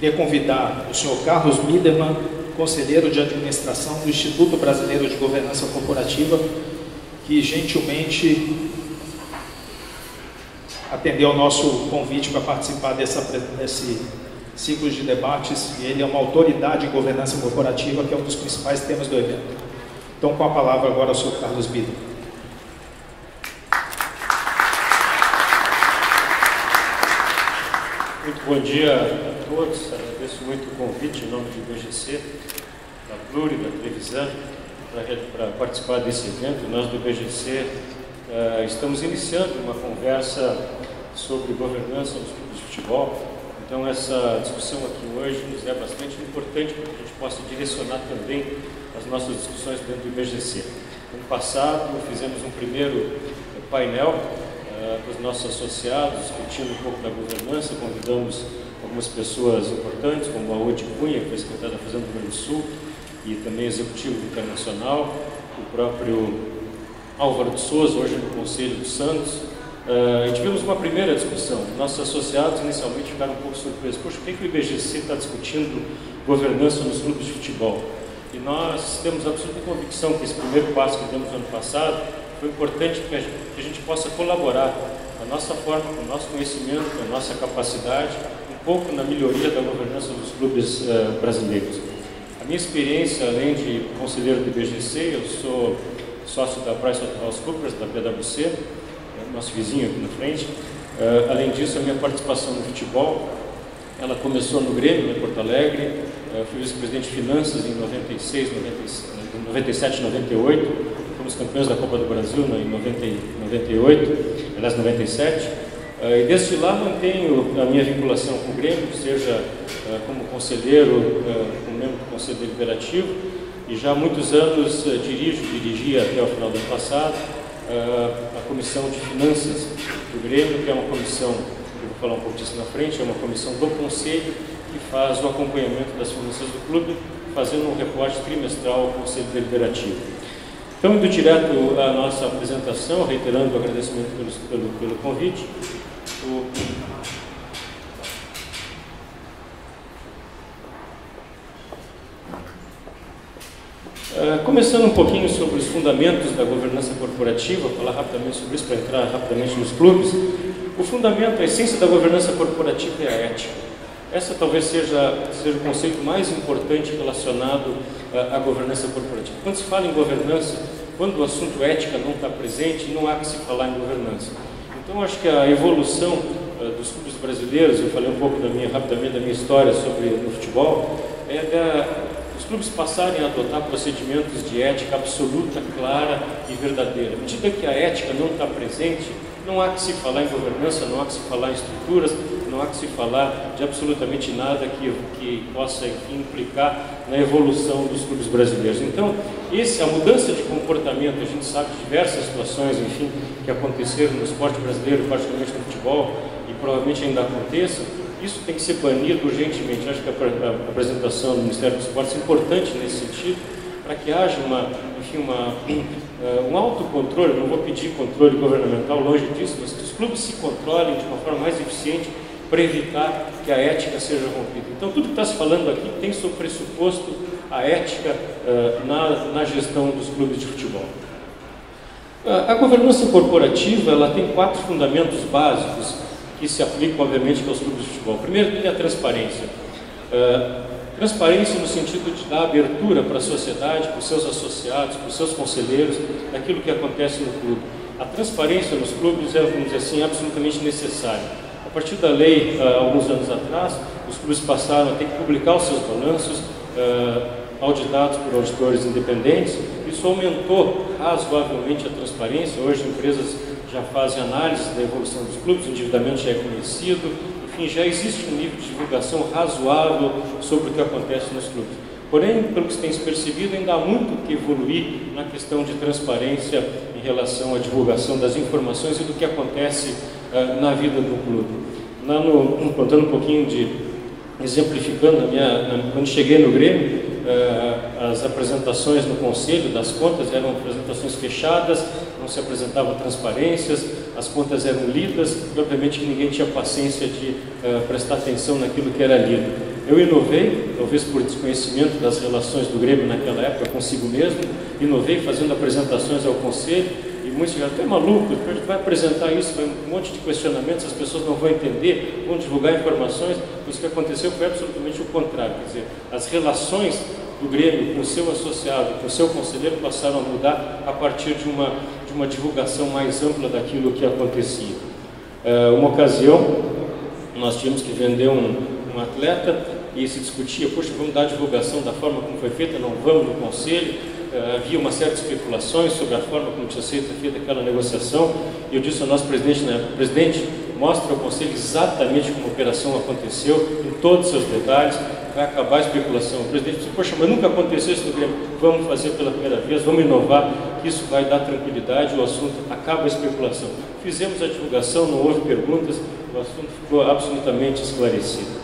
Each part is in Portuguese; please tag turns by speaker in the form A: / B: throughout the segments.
A: Queria convidar o senhor Carlos Biderman, conselheiro de administração do Instituto Brasileiro de Governança Corporativa, que gentilmente atendeu ao nosso convite para participar desse ciclo de debates. E ele é uma autoridade em governança corporativa, que é um dos principais temas do evento. Então, com a palavra agora ao senhor Carlos Biderman.
B: Muito bom dia a todos, agradeço muito o convite em nome do IBGC, da Pluri, da Trevisan, para participar desse evento. Nós do IBGC estamos iniciando uma conversa sobre governança nos clubes de futebol, então essa discussão aqui hoje nos é bastante importante para que a gente possa direcionar também as nossas discussões dentro do IBGC. No passado fizemos um primeiro painel com os nossos associados, discutindo um pouco da governança, convidamos algumas pessoas importantes, como a Ode Cunha, que foi secretária da Fazenda do Rio Grande do Sul, e também executivo internacional, o próprio Álvaro de Souza, hoje no Conselho do Santos. E tivemos uma primeira discussão. Nossos associados inicialmente ficaram um pouco surpresos. Poxa, por que o IBGC está discutindo governança nos clubes de futebol? E nós temos absoluta convicção que esse primeiro passo que demos no ano passado foi importante que a gente possa colaborar com a nossa forma, com o nosso conhecimento, com a nossa capacidade, um pouco na melhoria da governança dos clubes brasileiros. A minha experiência, além de conselheiro do IBGC, eu sou sócio da PricewaterhouseCoopers, da PwC, nosso vizinho aqui na frente. Além disso, a minha participação no futebol, ela começou no Grêmio, em Porto Alegre. Fui vice-presidente de Finanças em 97 e 98. Fomos campeões da Copa do Brasil em 98, aliás, 97. E desde lá mantenho a minha vinculação com o Grêmio, seja como conselheiro, como membro do Conselho Deliberativo, e já há muitos anos dirigia até o final do ano passado a Comissão de Finanças do Grêmio, que é uma comissão, eu vou falar um pouco disso na frente, é uma comissão do Conselho que faz o acompanhamento das finanças do clube, fazendo um reporte trimestral ao Conselho Deliberativo. Então, indo direto à nossa apresentação, reiterando o agradecimento pelo convite. Começando um pouquinho sobre os fundamentos da governança corporativa, falar rapidamente sobre isso para entrar rapidamente nos clubes. O fundamento, a essência da governança corporativa é a ética. Essa talvez seja o conceito mais importante relacionado à governança corporativa. Quando se fala em governança, quando o assunto ética não está presente, não há que se falar em governança. Então, acho que a evolução dos clubes brasileiros, eu falei um pouco rapidamente da minha história no futebol, os clubes passarem a adotar procedimentos de ética absoluta, clara e verdadeira. À medida que a ética não está presente, não há que se falar em governança, não há que se falar em estruturas, não há que se falar de absolutamente nada que possa, enfim, implicar na evolução dos clubes brasileiros. Então, a mudança de comportamento, a gente sabe de diversas situações, enfim, que aconteceram no esporte brasileiro, particularmente no futebol, e provavelmente ainda aconteça, isso tem que ser banido urgentemente. Acho que a apresentação do Ministério do Esporte é importante nesse sentido, para que haja um autocontrole. Não vou pedir controle governamental, longe disso, mas que os clubes se controlem de uma forma mais eficiente para evitar que a ética seja rompida. Então, tudo que está se falando aqui tem seu pressuposto a ética na gestão dos clubes de futebol. A governança corporativa, ela tem 4 fundamentos básicos que se aplicam, obviamente, aos clubes de futebol. O primeiro é a transparência. Transparência no sentido de dar abertura para a sociedade, para os seus associados, para os seus conselheiros, daquilo que acontece no clube. A transparência nos clubes é, vamos dizer assim, absolutamente necessária. A partir da lei, alguns anos atrás, os clubes passaram a ter que publicar os seus balanços, auditados por auditores independentes. Isso aumentou razoavelmente a transparência. Hoje, empresas já fazem análise da evolução dos clubes, o endividamento já é conhecido, enfim, já existe um nível de divulgação razoável sobre o que acontece nos clubes. Porém, pelo que se tem se percebido, ainda há muito que evoluir na questão de transparência em relação à divulgação das informações e do que acontece na vida do clube. Contando um pouquinho exemplificando quando cheguei no Grêmio, as apresentações no conselho das contas eram apresentações fechadas, não se apresentavam transparências, as contas eram lidas e obviamente que ninguém tinha paciência de prestar atenção naquilo que era lido. Eu inovei, talvez por desconhecimento das relações do Grêmio naquela época consigo mesmo, inovei fazendo apresentações ao Conselho, e muitos disseram, tu é maluco, a gente vai apresentar isso, vai um monte de questionamentos, as pessoas não vão entender, vão divulgar informações. Mas o que aconteceu foi absolutamente o contrário, quer dizer, as relações do Grêmio com o seu associado, com o seu conselheiro, passaram a mudar a partir de uma divulgação mais ampla daquilo que acontecia. Uma ocasião, nós tínhamos que vender um atleta e se discutia, poxa, vamos dar divulgação da forma como foi feita, não vamos no conselho. Havia uma série de especulações sobre a forma como tinha sido feita aquela negociação, e eu disse ao nosso presidente, né, presidente, mostre ao conselho exatamente como a operação aconteceu, em todos os seus detalhes, vai acabar a especulação. O presidente disse, poxa, mas nunca aconteceu isso no Grêmio, vamos fazer pela primeira vez, vamos inovar, que isso vai dar tranquilidade, o assunto acaba a especulação. Fizemos a divulgação, não houve perguntas, o assunto ficou absolutamente esclarecido.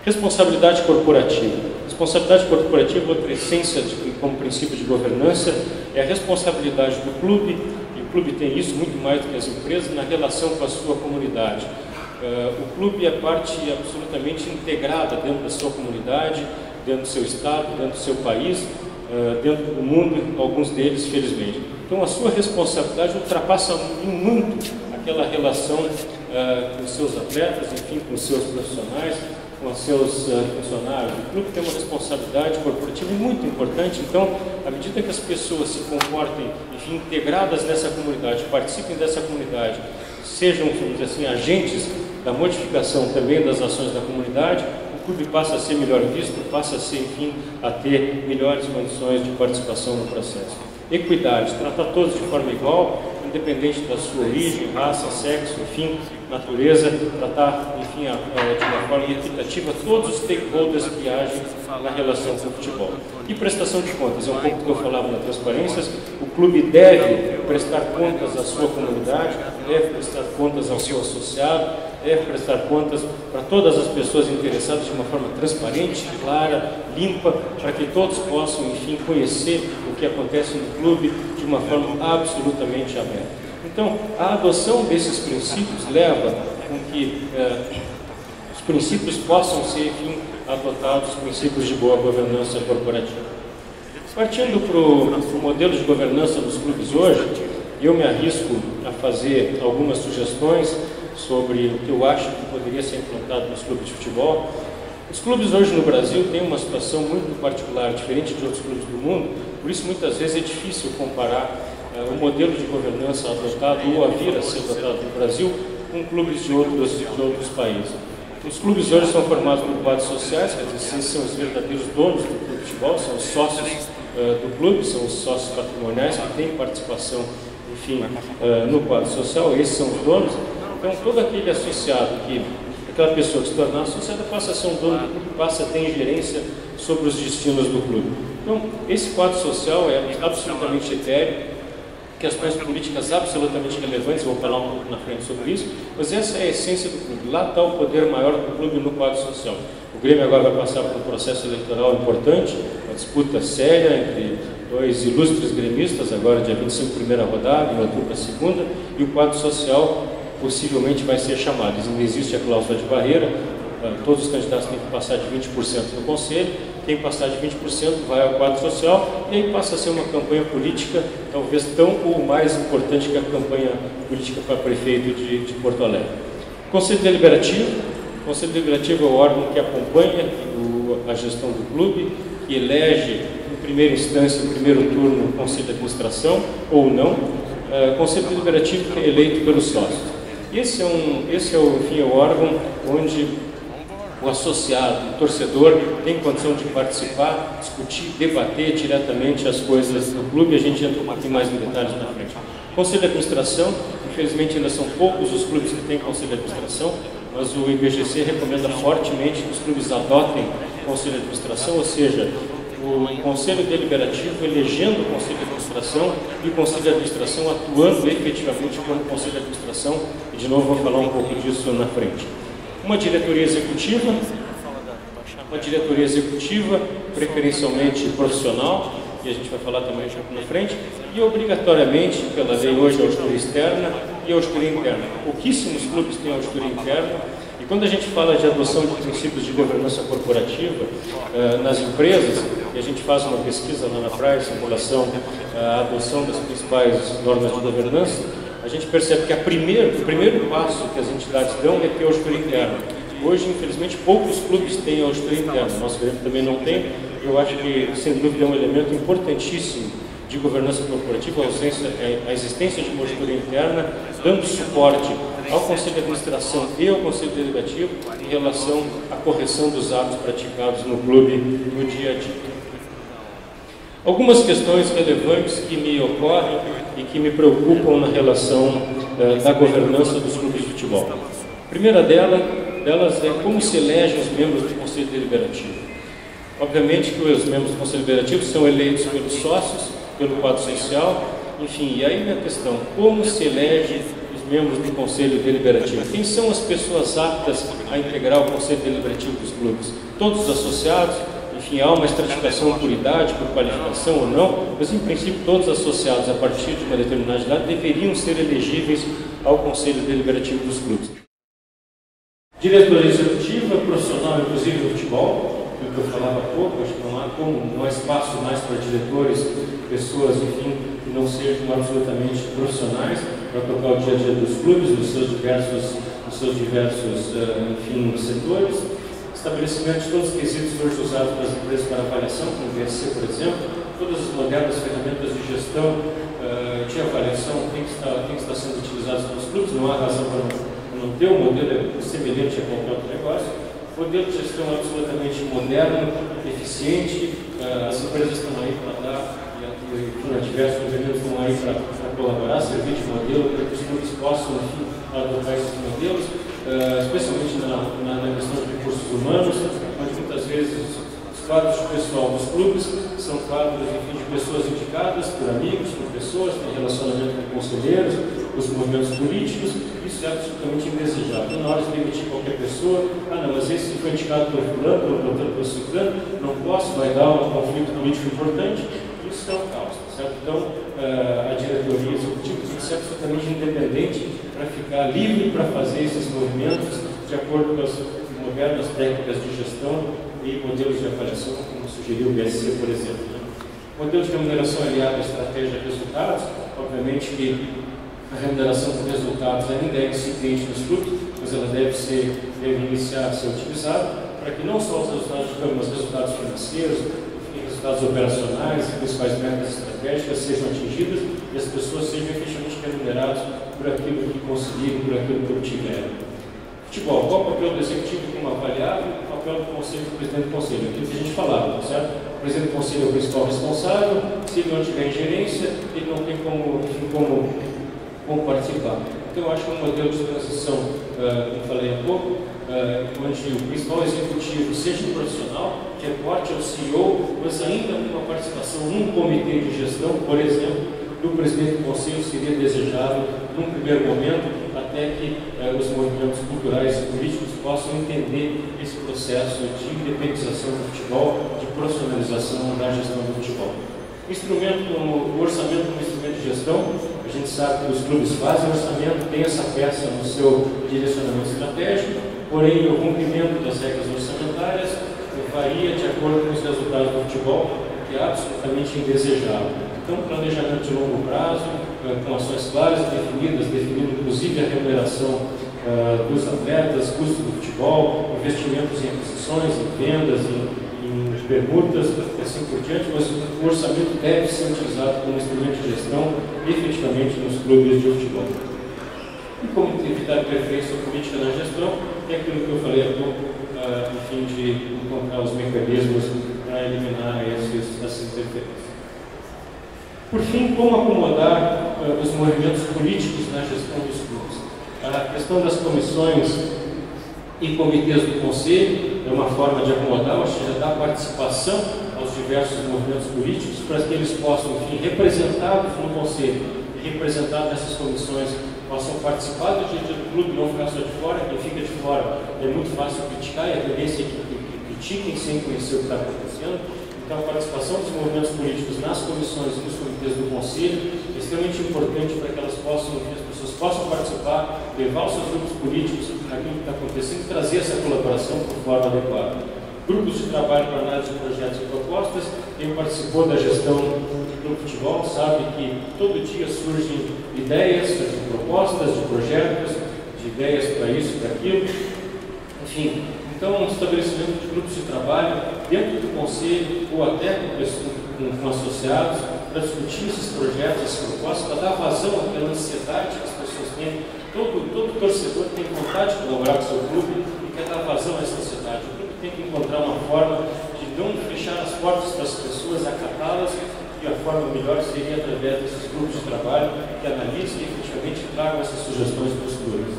B: Responsabilidade corporativa. Responsabilidade corporativa, outra essência como princípio de governança, é a responsabilidade do clube, e o clube tem isso muito mais do que as empresas, na relação com a sua comunidade. O clube é parte absolutamente integrada dentro da sua comunidade, dentro do seu estado, dentro do seu país, dentro do mundo, alguns deles, felizmente. Então, a sua responsabilidade ultrapassa muito aquela relação com os seus atletas, enfim, com os seus profissionais, com os seus funcionários. O clube tem uma responsabilidade corporativa muito importante. Então, à medida que as pessoas se comportem, enfim, integradas nessa comunidade, participem dessa comunidade, sejam, vamos dizer assim, agentes da modificação também das ações da comunidade, o clube passa a ser melhor visto, passa a ser, enfim, a ter melhores condições de participação no processo. Equidade, tratar todos de forma igual, independente da sua origem, raça, sexo, enfim, natureza, tratar, enfim, de uma forma equitativa todos os stakeholders que agem na relação com o futebol. E prestação de contas, é um pouco do que eu falava na transparência. O clube deve prestar contas à sua comunidade, deve prestar contas ao seu associado, deve prestar contas para todas as pessoas interessadas de uma forma transparente, clara, limpa, para que todos possam, enfim, conhecer o que acontece no clube de uma forma absolutamente aberta. Então, a adoção desses princípios leva com que os princípios possam ser, enfim, adotados, os princípios de boa governança corporativa. Partindo para o modelo de governança dos clubes hoje, eu me arrisco a fazer algumas sugestões sobre o que eu acho que poderia ser implantado nos clubes de futebol. Os clubes hoje no Brasil têm uma situação muito particular, diferente de outros clubes do mundo, por isso muitas vezes é difícil comparar o modelo de governança adotado ou a vir a ser adotado no Brasil com clubes de outros países. Os clubes hoje são formados por quadros sociais, quer dizer, esses são os verdadeiros donos do clube de futebol, são os sócios do clube, são os sócios patrimoniais que têm participação, enfim, no quadro social, esses são os donos. Então, todo aquele associado, aquela pessoa que se tornar associada passa a ser um dono do clube, passa a ter ingerência sobre os destinos do clube. Então, esse quadro social é absolutamente etéreo, questões políticas absolutamente relevantes, vou falar um pouco na frente sobre isso, mas essa é a essência do clube. Lá está o poder maior do clube no quadro social. O Grêmio agora vai passar por um processo eleitoral importante, uma disputa séria entre dois ilustres gremistas, agora dia 25, primeira rodada, em outubro a segunda, e o quadro social possivelmente vai ser chamado. Não existe a cláusula de barreira, todos os candidatos têm que passar de 20% no conselho, quem passar de 20% vai ao quadro social, e aí passa a ser uma campanha política, talvez tão ou mais importante que a campanha política para prefeito de Porto Alegre. Conselho Deliberativo. O Conselho Deliberativo é o órgão que acompanha a gestão do clube, que elege, em primeira instância, no primeiro turno, o Conselho de Administração, ou não. Conselho Deliberativo que é eleito pelos sócios. Esse é o órgão onde o associado, o torcedor, tem condição de participar, discutir, debater diretamente as coisas do clube. A gente entra um pouquinho mais em detalhes na frente. Conselho de Administração, infelizmente ainda são poucos os clubes que têm Conselho de Administração, mas o IBGC recomenda fortemente que os clubes adotem o Conselho de Administração, ou seja, o Conselho Deliberativo elegendo o Conselho de Administração e o Conselho de Administração atuando efetivamente como Conselho de Administração, e de novo vou falar um pouco disso na frente. Uma diretoria executiva, preferencialmente profissional, e a gente vai falar também um pouco na frente, e obrigatoriamente, pela lei hoje, a auditoria externa e a auditoria interna. Pouquíssimos clubes têm auditoria interna, e Quando a gente fala de adoção de princípios de governança corporativa nas empresas, e a gente faz uma pesquisa lá na Price em relação à adoção das principais normas de governança, a gente percebe que o primeiro passo que as entidades dão é ter auditoria interna. Hoje, infelizmente, poucos clubes têm auditoria interna. Nosso Grêmio também não tem. Eu acho que, sem dúvida, é um elemento importantíssimo de governança corporativa, a existência de uma auditoria interna, dando suporte ao Conselho de Administração e ao Conselho Deliberativo em relação à correção dos atos praticados no clube no dia a dia. Algumas questões relevantes que me ocorrem e que me preocupam na relação da governança dos clubes de futebol. A primeira delas é como se elegem os membros do Conselho Deliberativo. Obviamente que os membros do Conselho Deliberativo são eleitos pelos sócios, pelo quadro social, enfim, e aí a questão, como se elege os membros do Conselho Deliberativo? Quem são as pessoas aptas a integrar o Conselho Deliberativo dos clubes? Todos os associados? Enfim, há uma estratificação por idade, por qualificação ou não, mas em princípio todos os associados a partir de uma determinada idade deveriam ser elegíveis ao Conselho Deliberativo dos clubes. Diretoria executiva, profissional, inclusive do futebol, do que eu falava há pouco, acho que não há espaço mais para diretores, pessoas, enfim, que não sejam absolutamente profissionais para tocar o dia a dia dos clubes, nos seus diversos enfim, setores. Estabelecimento de todos os quesitos hoje usados pelas empresas para avaliação, como o VSC, por exemplo, todas as modernas ferramentas de gestão de avaliação têm que estar sendo utilizadas pelos clubes, não há razão para não ter, o modelo é semelhante a qualquer outro negócio. Modelo de gestão absolutamente moderno, eficiente, as empresas estão aí para dar, e diversos governos estão aí para colaborar, servir de modelo para que os clubes possam, enfim, adotar esses modelos, especialmente na questão de recursos humanos, onde muitas vezes os quadros de pessoal dos clubes são quadros, enfim, de pessoas indicadas por amigos, por pessoas, tem relacionamento com conselheiros, os movimentos políticos. Isso é absolutamente indesejável. Na hora de demitir qualquer pessoa, não, mas esse foi indicado por fulano, por ciclano, não posso, vai dar um conflito político importante. Isso é um caos, certo? Então, a diretoria executiva tem que ser absolutamente independente para ficar livre para fazer esses movimentos de acordo com as modernas técnicas de gestão e modelos de avaliação, como sugeriu o BSC, por exemplo. Modelo de remuneração aliado à estratégia de resultados, obviamente que a remuneração por resultados ainda é incipiente nos clubes, mas ela deve iniciar a ser utilizada para que não só os resultados de campo, mas resultados financeiros, resultados operacionais, as principais metas estratégicas sejam atingidas e as pessoas sejam efetivamente remuneradas por aquilo que conseguiram, por aquilo que obtiveram. Futebol, qual o papel do executivo como avaliável? O papel do conselho, do presidente do conselho, aquilo que a gente falava, certo? O presidente do conselho é o principal responsável, se ele não tiver ingerência, ele não tem como participar. Então, eu acho que é um modelo de transição, como falei há pouco, onde o principal executivo seja um profissional, que reporte ao CEO, mas ainda com uma participação num comitê de gestão, por exemplo, do presidente do conselho seria desejável, num primeiro momento, até que os movimentos culturais e políticos possam entender esse processo de independização do futebol, de profissionalização da gestão do futebol. O orçamento como instrumento de gestão, a gente sabe que os clubes fazem orçamento, tem essa peça no seu direcionamento estratégico, porém o cumprimento das regras orçamentárias varia de acordo com os resultados do futebol, que é absolutamente indesejável. Então, planejamento de longo prazo, com ações claras, definindo inclusive a remuneração dos atletas, custo do futebol, investimentos em aquisições, em vendas, em permutas, e assim por diante, mas o orçamento deve ser utilizado como instrumento de gestão efetivamente nos clubes de futebol. E como evitar interferência política na gestão, é aquilo que eu falei há pouco, enfim, de encontrar os mecanismos para eliminar essas interferências. Por fim, como acomodar os movimentos políticos na gestão dos clubes? A questão das comissões e comitês do Conselho é uma forma de acomodar, ou seja, dar participação aos diversos movimentos políticos para que eles possam, enfim, representados no Conselho e representados nessas comissões, possam participar do dia a dia do clube, não ficar só de fora. Quem fica de fora é muito fácil criticar e a tendência é que critiquem sem conhecer o que está acontecendo. Então, a participação dos movimentos políticos nas comissões e nos comitês do Conselho é extremamente importante para que as pessoas possam participar, levar os seus grupos políticos naquilo que está acontecendo e trazer essa colaboração por forma adequada. Grupos de trabalho para análise de projetos e propostas. Quem participou da gestão do futebol sabe que todo dia surgem ideias de propostas, de projetos, de ideias para isso, para aquilo. Enfim, então, um estabelecimento de grupos de trabalho dentro do Conselho ou até com associados para discutir esses projetos, essas propostas, para dar vazão àquela ansiedade que as pessoas têm. Todo torcedor tem vontade de colaborar com o seu clube e quer dar vazão a essa ansiedade. O clube tem que encontrar uma forma de não fechar as portas para as pessoas, acatá-las, e a forma melhor seria através desses grupos de trabalho que analisem e efetivamente tragam essas sugestões para os clubes.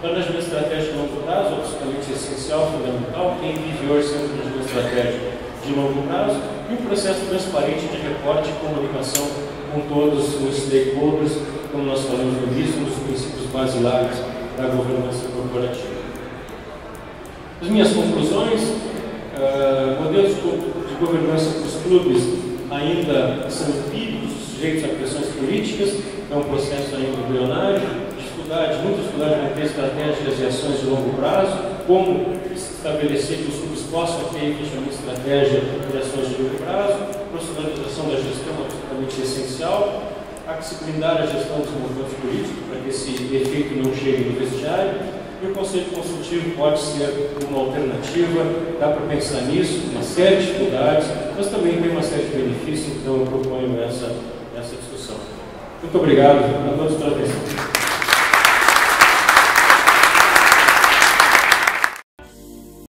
B: Planejamento estratégico de longo prazo, absolutamente essencial, fundamental. Quem vive hoje sempre planejamento estratégico de longo prazo e um processo transparente de reporte e comunicação com todos os stakeholders, como nós falamos no início, um dos princípios basilares da governança corporativa. As minhas conclusões: modelos de governança para os clubes ainda são empíricos, sujeitos a pressões políticas, é um processo ainda embrionário. Muita dificuldade em ter estratégias e ações de longo prazo, como estabelecer que os clubes possam ter efetivamente estratégia de ações de longo prazo, profissionalização da gestão é absolutamente essencial, há que se blindar a gestão dos movimentos políticos para que esse efeito não chegue no vestiário, e o Conselho Consultivo pode ser uma alternativa, dá para pensar nisso, uma série de dificuldades, mas também tem uma série de benefícios, então eu proponho essa discussão. Muito obrigado a todos pela atenção.